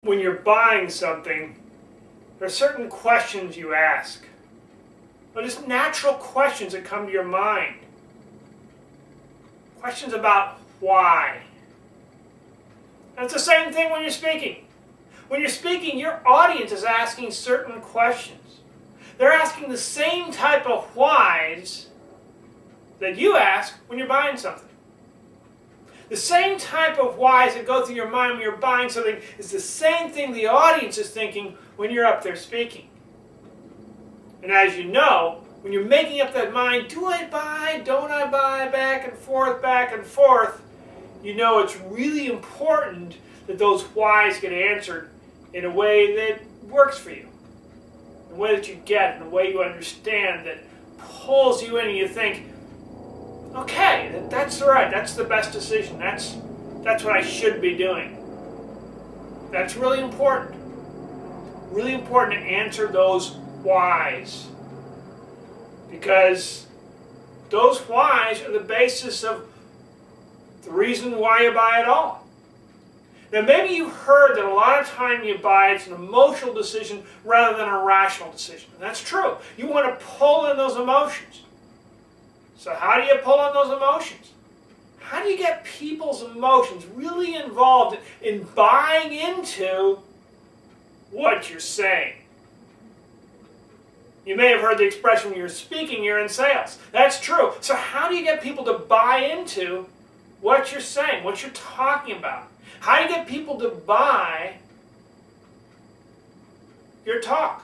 When you're buying something, there are certain questions you ask. They're just natural questions that come to your mind. Questions about why. And it's the same thing when you're speaking. When you're speaking, your audience is asking certain questions. They're asking the same type of whys that you ask when you're buying something. The same type of whys that go through your mind when you're buying something is the same thing the audience is thinking when you're up there speaking. And as you know, when you're making up that mind, do I buy, don't I buy, back and forth, you know it's really important that those whys get answered in a way that works for you. In a way that you get, in a way you understand, that pulls you in and you think, okay, that's right, that's the best decision, that's what I should be doing. That's really important. Really important to answer those whys. Because those whys are the basis of the reason why you buy at all. Now maybe you heard that a lot of time you buy, it's an emotional decision rather than a rational decision. And that's true. You want to pull in those emotions. So how do you pull in those emotions? How do you get people's emotions really involved in buying into what you're saying? You may have heard the expression, when you're speaking, you're in sales. That's true. So how do you get people to buy into what you're saying, what you're talking about? How do you get people to buy your talk?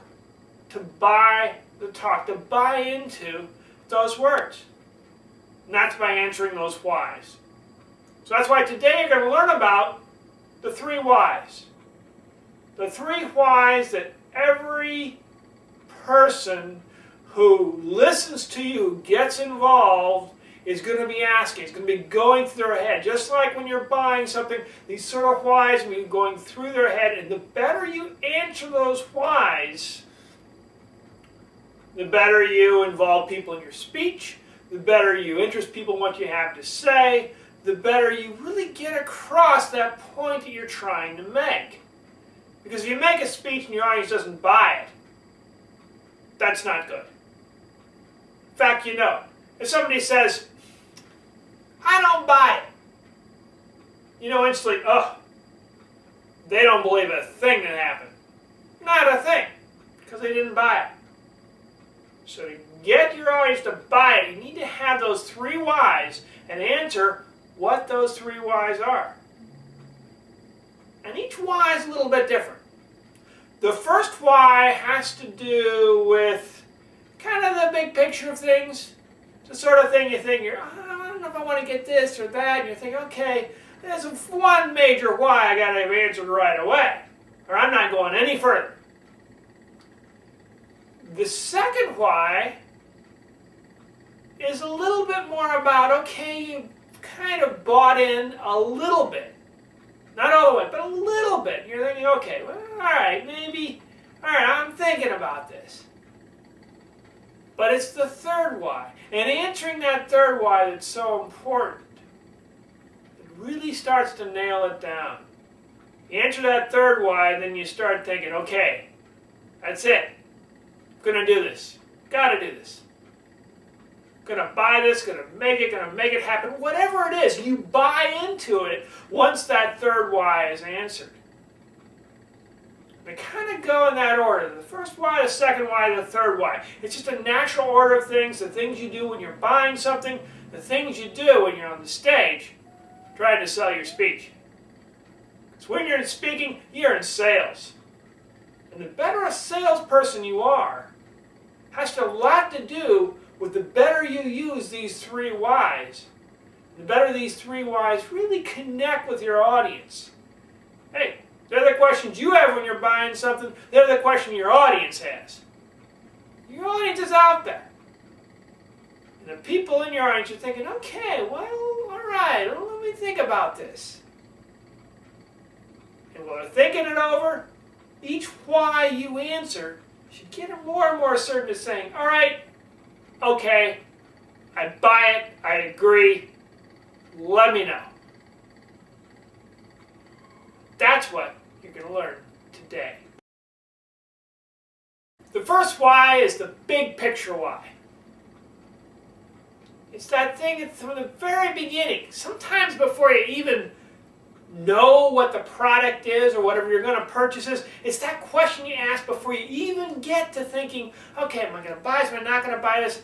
To buy the talk, to buy into those words. And that's by answering those whys. So that's why today you're going to learn about the 3 whys. The 3 whys that every person who listens to you, who gets involved, is going to be asking. It's going to be going through their head. Just like when you're buying something, these sort of whys will be going through their head. And the better you answer those whys, the better you involve people in your speech, the better you interest people in what you have to say, the better you really get across that point that you're trying to make. Because if you make a speech and your audience doesn't buy it, that's not good. In fact, you know, if somebody says, I don't buy it, you know instantly, oh, they don't believe a thing that happened. Not a thing, because they didn't buy it. So to get your audience to buy it, you need to have those 3 whys and answer what those 3 whys are. And each why is a little bit different. The first why has to do with kind of the big picture of things. It's the sort of thing you think, I don't know if I want to get this or that, and you think, okay, there's one major why I got to have answered right away, or I'm not going any further. The second why is a little bit more about, okay, you kind of bought in a little bit. Not all the way, but a little bit. You're thinking, okay, well, all right, maybe, all right, I'm thinking about this. But it's the third why. And answering that third why that's so important, it really starts to nail it down. You answer that third why, then you start thinking, okay, that's it. I'm going to do this. Got to do this. Going to buy this, going to make it happen. Whatever it is, you buy into it once that third why is answered. They kind of go in that order. The first why, the second why, the third why. It's just a natural order of things, the things you do when you're buying something, the things you do when you're on the stage trying to sell your speech. Because when you're speaking, you're in sales. And the better a salesperson you are, has a lot to do with the better you use these 3 whys. The better these 3 whys really connect with your audience. Hey, they're the questions you have when you're buying something. They're the question your audience has. Your audience is out there. And the people in your audience are thinking, okay, well, all right, well, let me think about this. And while they're thinking it over, each why you answer should get them more and more certain to saying, all right, okay, I buy it, I agree, let me know. That's what you're going to learn today. The first why is the big picture why. It's that thing that from the very beginning, sometimes before you even know what the product is or whatever you're going to purchase is, it's that question you ask before you even get to thinking, okay, am I going to buy this, am I not going to buy this?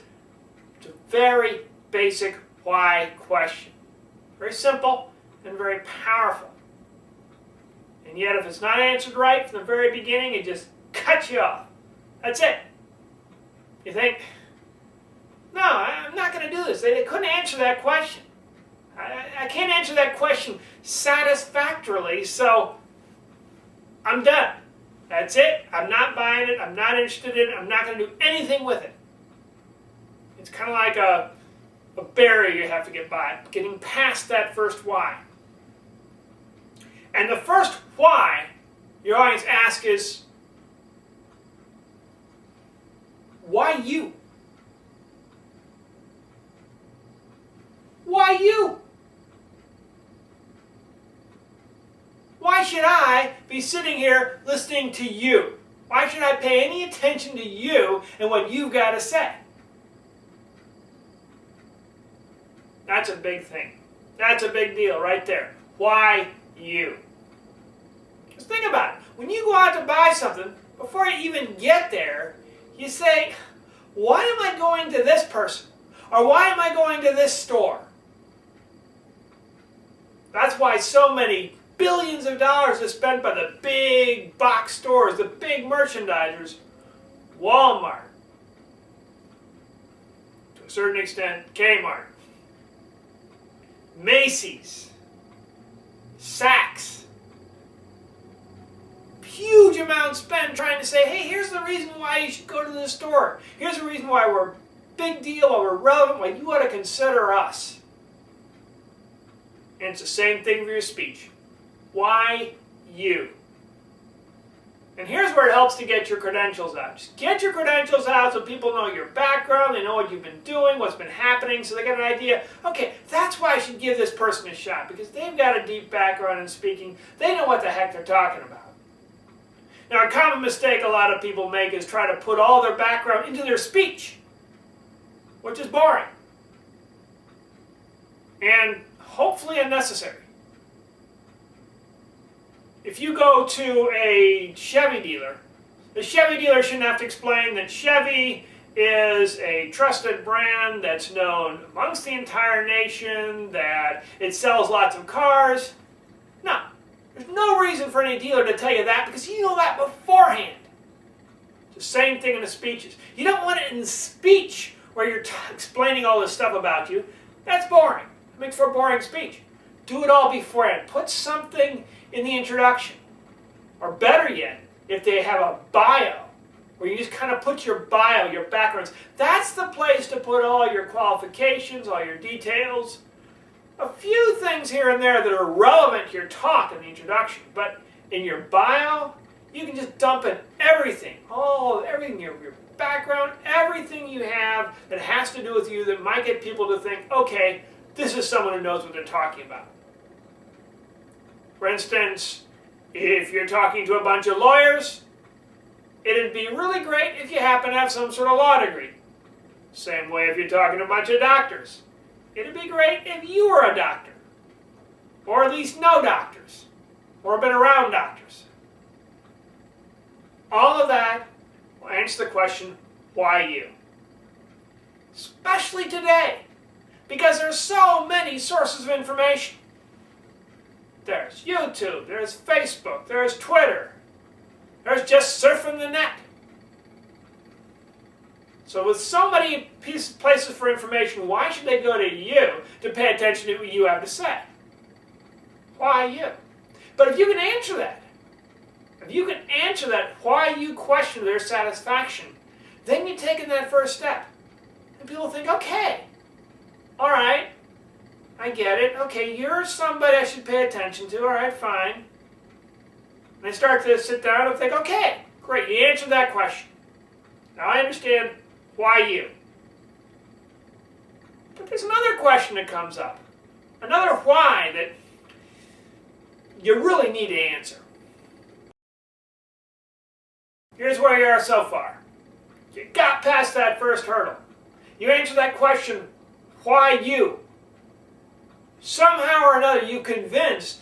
It's a very basic why question. Very simple and very powerful. And yet if it's not answered right from the very beginning, it just cuts you off. That's it. You think, no, I'm not going to do this. They couldn't answer that question. I can't answer that question satisfactorily, so I'm done. That's it. I'm not buying it. I'm not interested in it. I'm not going to do anything with it. It's kind of like a barrier you have to get by, getting past that first why. And the first why you always ask is, why you? Why you? Why should I be sitting here listening to you? Why should I pay any attention to you and what you've got to say? That's a big thing. That's a big deal right there. Why you? Just think about it. When you go out to buy something, before you even get there, you say, why am I going to this person? Or why am I going to this store? That's why so many billions of dollars are spent by the big box stores, the big merchandisers, Walmart, to a certain extent Kmart, Macy's, Saks. Huge amount spent trying to say, hey, here's the reason why you should go to this store. Here's the reason why we're a big deal, why we're relevant, why you ought to consider us. And it's the same thing for your speech. Why you? And here's where it helps to get your credentials out. Just get your credentials out so people know your background, they know what you've been doing, what's been happening, so they get an idea, okay, that's why I should give this person a shot, because they've got a deep background in speaking. They know what the heck they're talking about. Now, a common mistake a lot of people make is try to put all their background into their speech, which is boring and hopefully unnecessary. If you go to a Chevy dealer, the Chevy dealer shouldn't have to explain that Chevy is a trusted brand that's known amongst the entire nation, that it sells lots of cars. No, there's no reason for any dealer to tell you that because you know that beforehand. It's the same thing in the speeches. You don't want it in the speech where you're explaining all this stuff about you. That's boring. It makes for a boring speech. Do it all beforehand. Put something in the introduction. Or better yet, if they have a bio, where you just kind of put your bio, your backgrounds. That's the place to put all your qualifications, all your details. A few things here and there that are relevant to your talk in the introduction. But in your bio, you can just dump in everything. Everything, your background, everything you have that has to do with you that might get people to think, okay, this is someone who knows what they're talking about. For instance, if you're talking to a bunch of lawyers, it'd be really great if you happen to have some sort of law degree. Same way if you're talking to a bunch of doctors. It'd be great if you were a doctor, or at least know doctors, or been around doctors. All of that will answer the question, why you? Especially today, because there's so many sources of information. There's YouTube, there's Facebook, there's Twitter, there's just surfing the net. So with so many places for information, why should they go to you to pay attention to what you have to say? Why you? But if you can answer that, why you question their satisfaction, then you've taken that first step. And people think, okay, all right, I get it. Okay, you're somebody I should pay attention to. All right, fine. And they start to sit down and think, okay, great, you answered that question. Now I understand why you. But there's another question that comes up. Another why that you really need to answer. Here's where you are so far. You got past that first hurdle. You answered that question, why you? Somehow or another you convinced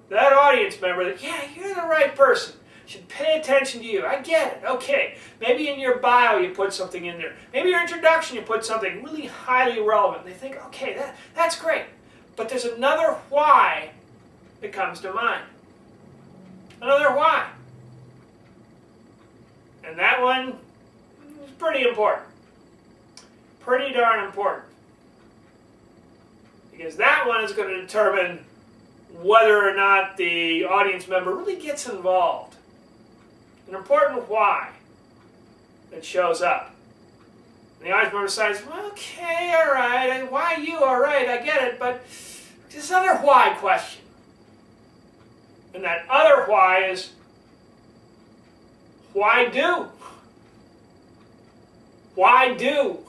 that audience member that, yeah, you're the right person. Should pay attention to you. I get it. Okay. Maybe in your bio you put something in there. Maybe your introduction you put something really highly relevant. They think, okay, that's great. But there's another why that comes to mind. Another why. And that one is pretty important. Pretty darn important. Because that one is going to determine whether or not the audience member really gets involved. An important why that shows up. And the audience member decides, well, okay, all right, why you, all right, I get it, but this other why question. And that other why is, why do? Why do?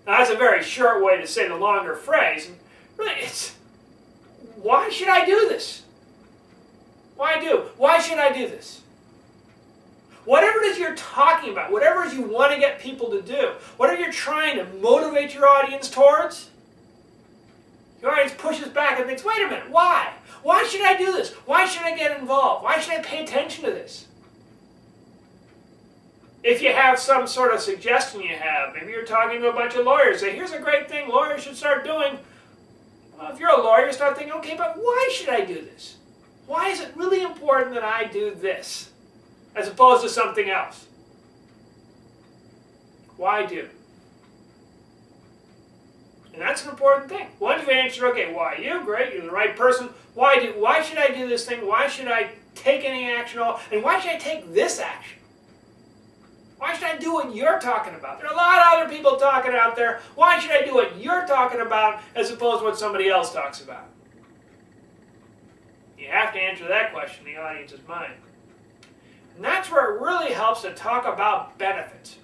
Now that's a very short way to say the longer phrase. And really, it's, why should I do this? Why do? Why should I do this? Whatever it is you're talking about, whatever it is you want to get people to do, whatever you're trying to motivate your audience towards, your audience pushes back and thinks, wait a minute, why? Why should I do this? Why should I get involved? Why should I pay attention to this? If you have some sort of suggestion you have, maybe you're talking to a bunch of lawyers, say, here's a great thing lawyers should start doing. Well, if you're a lawyer, start thinking, okay, but why should I do this? Why is it really important that I do this, as opposed to something else? Why do? And that's an important thing. Once you've answered, okay, why you? Great, you're the right person. Why do? Why should I do this thing? Why should I take any action at all? And why should I take this action? Why should I do what you're talking about? There are a lot of other people talking out there. Why should I do what you're talking about as opposed to what somebody else talks about? You have to answer that question in the audience's mind. And that's where it really helps to talk about benefits.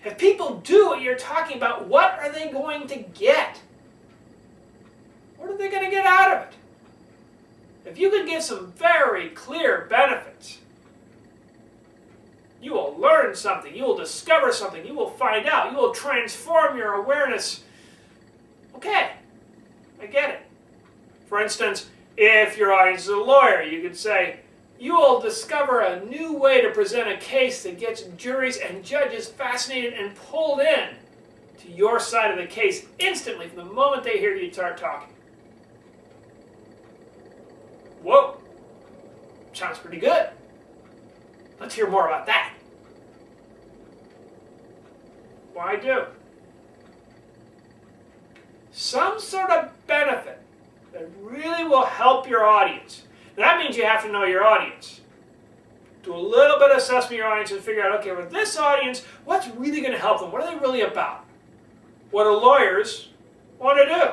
If people do what you're talking about, what are they going to get? What are they going to get out of it? If you can give some very clear benefits, you will learn something, you will discover something, you will find out, you will transform your awareness. Okay, I get it. For instance, if your audience is a lawyer, you could say, you will discover a new way to present a case that gets juries and judges fascinated and pulled in to your side of the case instantly from the moment they hear you start talking. Whoa, sounds pretty good. Let's hear more about that. Why do? Some sort of benefit that really will help your audience. That means you have to know your audience. Do a little bit of assessment of your audience and figure out, okay, with this audience, what's really going to help them? What are they really about? What do lawyers want to do?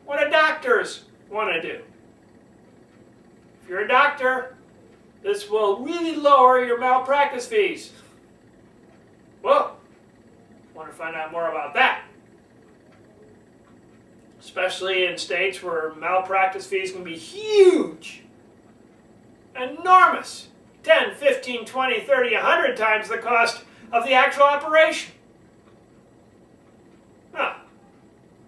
What do doctors want to do? If you're a doctor, this will really lower your malpractice fees. Well, want to find out more about that. Especially in states where malpractice fees can be huge, enormous, 10, 15, 20, 30, 100 times the cost of the actual operation. Huh.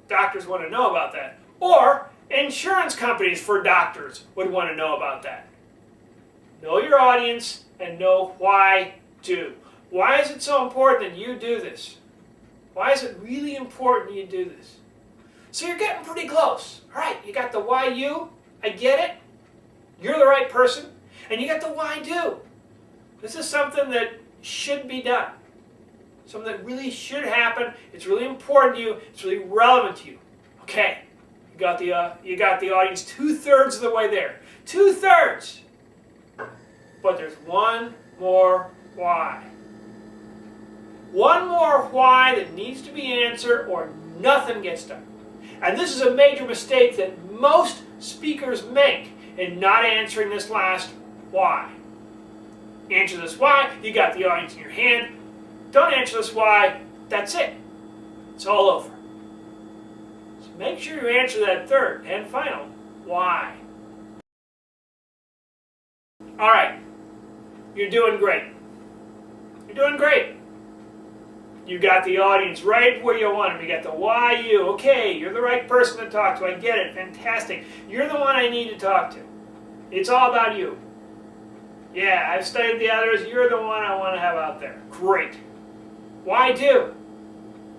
Doctors want to know about that. Or insurance companies for doctors would want to know about that. Know your audience and know why do. Why is it so important that you do this? Why is it really important you do this? So you're getting pretty close. All right, you got the why you, I get it. You're the right person. And you got the why do. This is something that should be done. Something that really should happen. It's really important to you. It's really relevant to you. Okay, you got the audience 2/3 of the way there. 2/3. But there's one more why. One more why that needs to be answered or nothing gets done. And this is a major mistake that most speakers make in not answering this last why. Answer this why, you got the audience in your hand. Don't answer this why, that's it. It's all over. So make sure you answer that third and final why. Alright, you're doing great. You're doing great. You got the audience right where you want them. You got the why you. Okay, you're the right person to talk to. I get it. Fantastic. You're the one I need to talk to. It's all about you. Yeah, I've studied the others. You're the one I want to have out there. Great. Why do?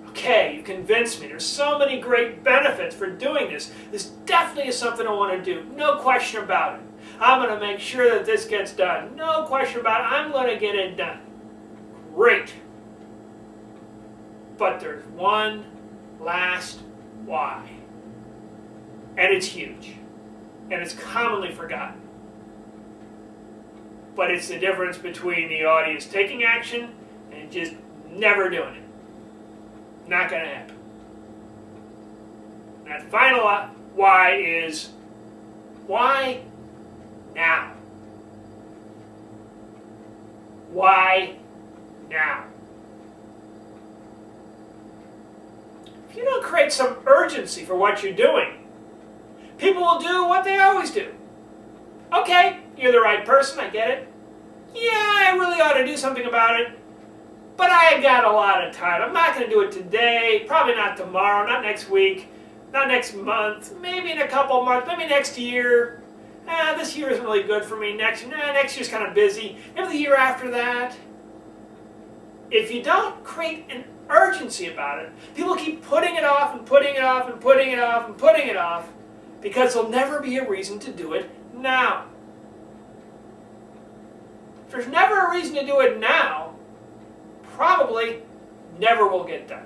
Okay, you convinced me. There's so many great benefits for doing this. This definitely is something I want to do. No question about it. I'm going to make sure that this gets done. No question about it. I'm going to get it done. Great. But there's one last why. And it's huge. And it's commonly forgotten. But it's the difference between the audience taking action and just never doing it. Not going to happen. That final why is, why now? Why now? If you don't create some urgency for what you're doing, people will do what they always do. Okay, you're the right person, I get it. Yeah, I really ought to do something about it. But I got a lot of time. I'm not going to do it today, probably not tomorrow, not next week, not next month, maybe in a couple months, maybe next year. This year isn't really good for me. Next year's kind of busy. Maybe the year after that. If you don't create an urgency about it, people keep putting it off and putting it off and putting it off and putting it off because there'll never be a reason to do it now. If there's never a reason to do it now, probably never will get done.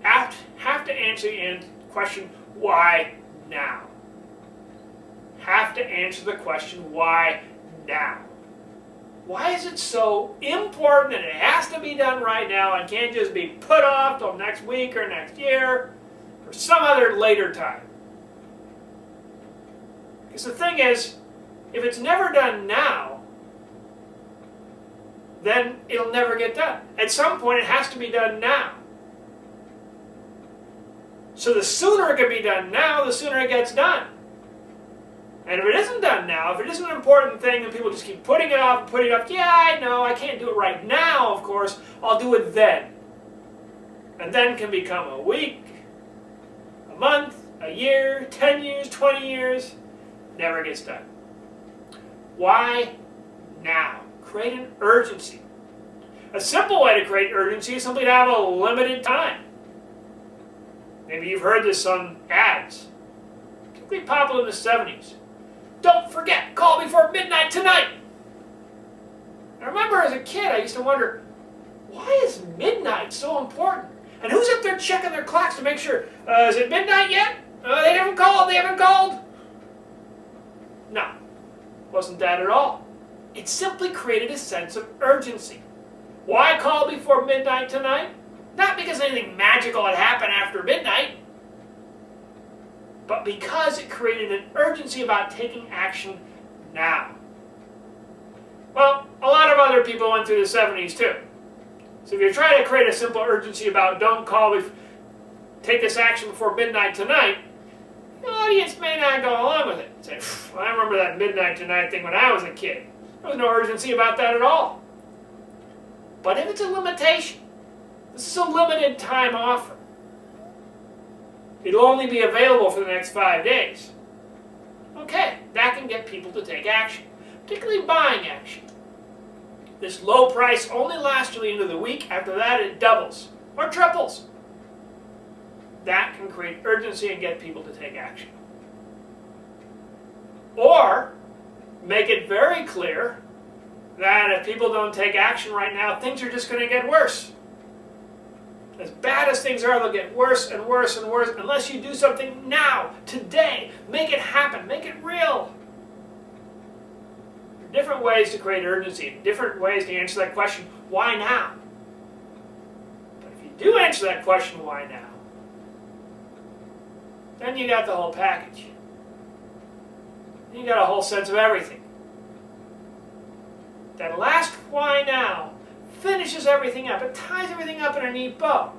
Have to answer the question, why now? Have to answer the question, why now? Why is it so important and it has to be done right now and can't just be put off till next week or next year or some other later time? Because the thing is, if it's never done now, then it'll never get done. At some point, it has to be done now. So the sooner it can be done now, the sooner it gets done. And if it isn't done now, if it isn't an important thing, then people just keep putting it off and putting it off. Yeah, I know, I can't do it right now, of course. I'll do it then. And then can become a week, a month, a year, 10 years, 20 years. Never gets done. Why now? Create an urgency. A simple way to create urgency is simply to have a limited time. Maybe you've heard this on ads. Particularly popular in the 70s. Don't forget, call before midnight tonight. I remember as a kid, I used to wonder, why is midnight so important? And who's up there checking their clocks to make sure, is it midnight yet? They haven't called, they haven't called. No, wasn't that at all. It simply created a sense of urgency. Why call before midnight tonight? Not because anything magical had happened after midnight, but because it created an urgency about taking action now. Well, a lot of other people went through the 70s too. So if you're trying to create a simple urgency about don't call, take this action before midnight tonight, the audience may not go along with it. Say, well, I remember that midnight tonight thing when I was a kid. There was no urgency about that at all. But if it's a limitation, this is a limited time offer. It'll only be available for the next 5 days. Okay, that can get people to take action, particularly buying action. This low price only lasts till the end of the week. After that, it doubles or triples. That can create urgency and get people to take action. Or make it very clear that if people don't take action right now, things are just going to get worse. As bad as things are, they'll get worse and worse and worse unless you do something now, today. Make it happen. Make it real. There are different ways to create urgency, different ways to answer that question, why now? But if you do answer that question, why now, then you got the whole package. Then you got a whole sense of everything. That last why now finishes everything up. It ties everything up in a neat bow.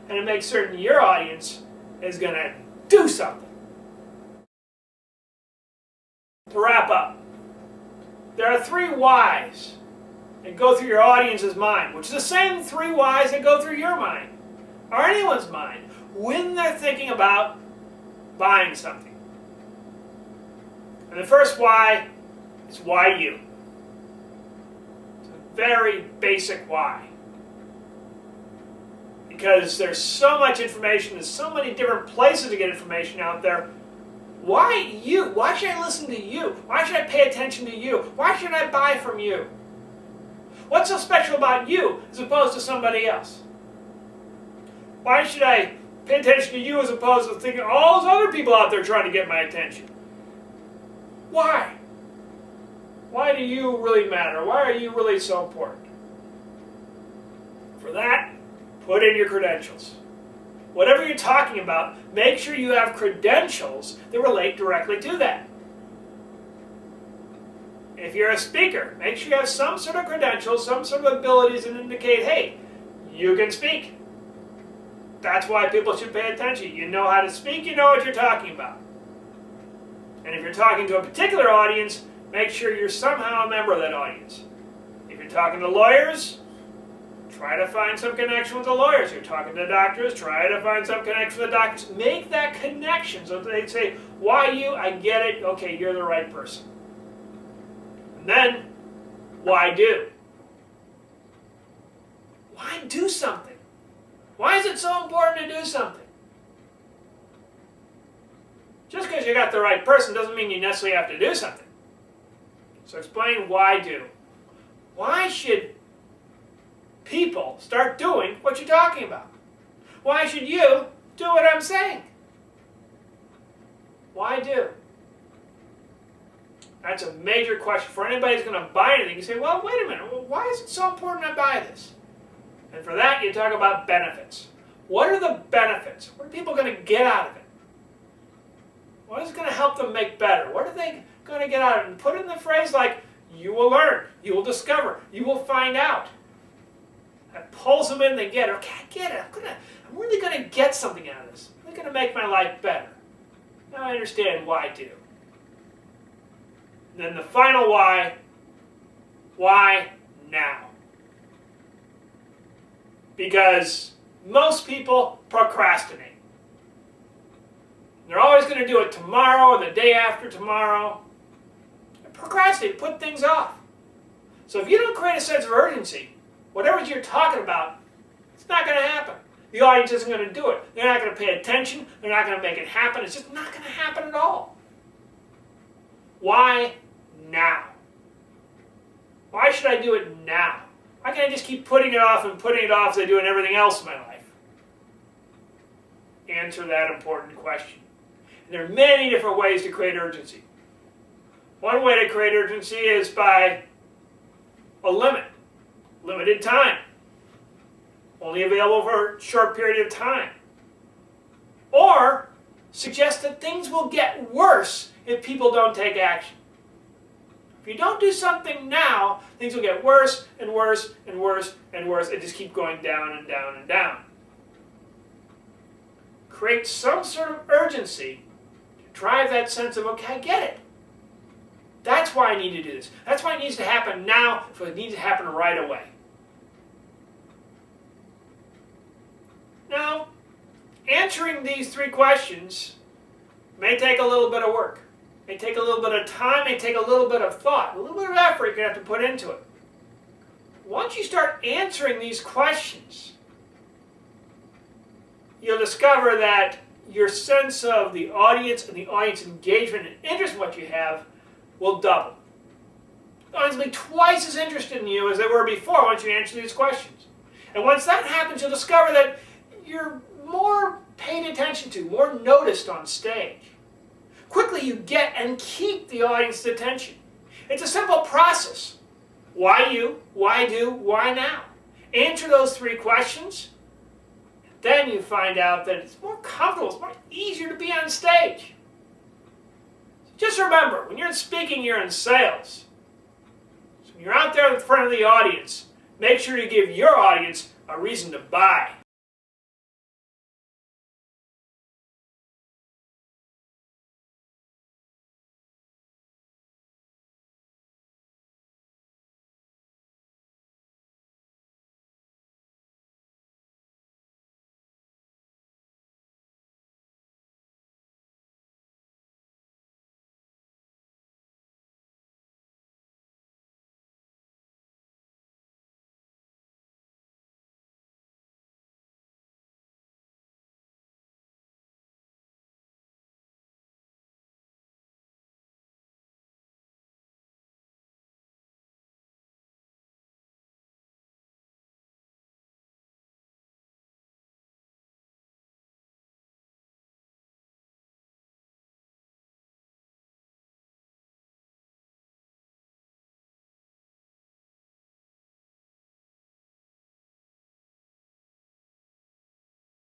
And it makes certain your audience is going to do something. To wrap up, there are 3 whys that go through your audience's mind, which is the same 3 whys that go through your mind, or anyone's mind, when they're thinking about buying something. And the first why is why you. It's a very basic why. Because there's so much information, there's so many different places to get information out there. Why you? Why should I listen to you? Why should I pay attention to you? Why should I buy from you? What's so special about you as opposed to somebody else? Why should I pay attention to you as opposed to thinking all those other people out there trying to get my attention? Why? Why do you really matter? Why are you really so important? For that, put in your credentials. Whatever you're talking about, make sure you have credentials that relate directly to that. If you're a speaker, make sure you have some sort of credentials, some sort of abilities that indicate, hey, you can speak. That's why people should pay attention. You know how to speak, you know what you're talking about. And if you're talking to a particular audience, make sure you're somehow a member of that audience. If you're talking to lawyers, try to find some connection with the lawyers. You're talking to doctors, try to find some connection with the doctors. Make that connection so they say, why you? I get it. Okay, you're the right person. And then, why do? Why do something? Why is it so important to do something? Just because you got the right person doesn't mean you necessarily have to do something. So explain why do. Why should people start doing what you're talking about? Why should you do what I'm saying? Why do? That's a major question for anybody who's going to buy anything. You say, well, wait a minute. Well, why is it so important to buy this? And for that, you talk about benefits. What are the benefits? What are people going to get out of it? What is going to help them make better? What are they going to get out of it? And put in the phrase like, you will learn, you will discover, you will find out. That pulls them in, they get it. Okay, I get it. I'm really going to get something out of this. I'm really going to make my life better. Now I understand why do. And then the final why now? Because most people procrastinate. They're always going to do it tomorrow or the day after tomorrow. Procrastinate, put things off. So if you don't create a sense of urgency, whatever you're talking about, it's not going to happen. The audience isn't going to do it. They're not going to pay attention. They're not going to make it happen. It's just not going to happen at all. Why now? Why should I do it now? Why can't I just keep putting it off as I do in everything else in my life? Answer that important question. And there are many different ways to create urgency. One way to create urgency is by a limited time. Only available for a short period of time. Or suggest that things will get worse if people don't take action. If you don't do something now, things will get worse and worse and worse and worse and just keep going down and down and down. Create some sort of urgency to drive that sense of, okay, I get it. That's why I need to do this. That's why it needs to happen now, so it needs to happen right away. Now, answering these 3 questions may take a little bit of work. May take a little bit of time, may take a little bit of thought, a little bit of effort you're going to have to put into it. Once you start answering these questions, you'll discover that your sense of the audience and the audience engagement and interest in what you have will double. The audience will be twice as interested in you as they were before once you answer these questions. And once that happens, you'll discover that you're more paid attention to, more noticed on stage. Quickly you get and keep the audience's attention. It's a simple process. Why you? Why do? Why now? Answer those 3 questions. Then you find out that it's more comfortable, it's more easier to be on stage. Just remember, when you're speaking, you're in sales. So when you're out there in front of the audience, make sure you give your audience a reason to buy.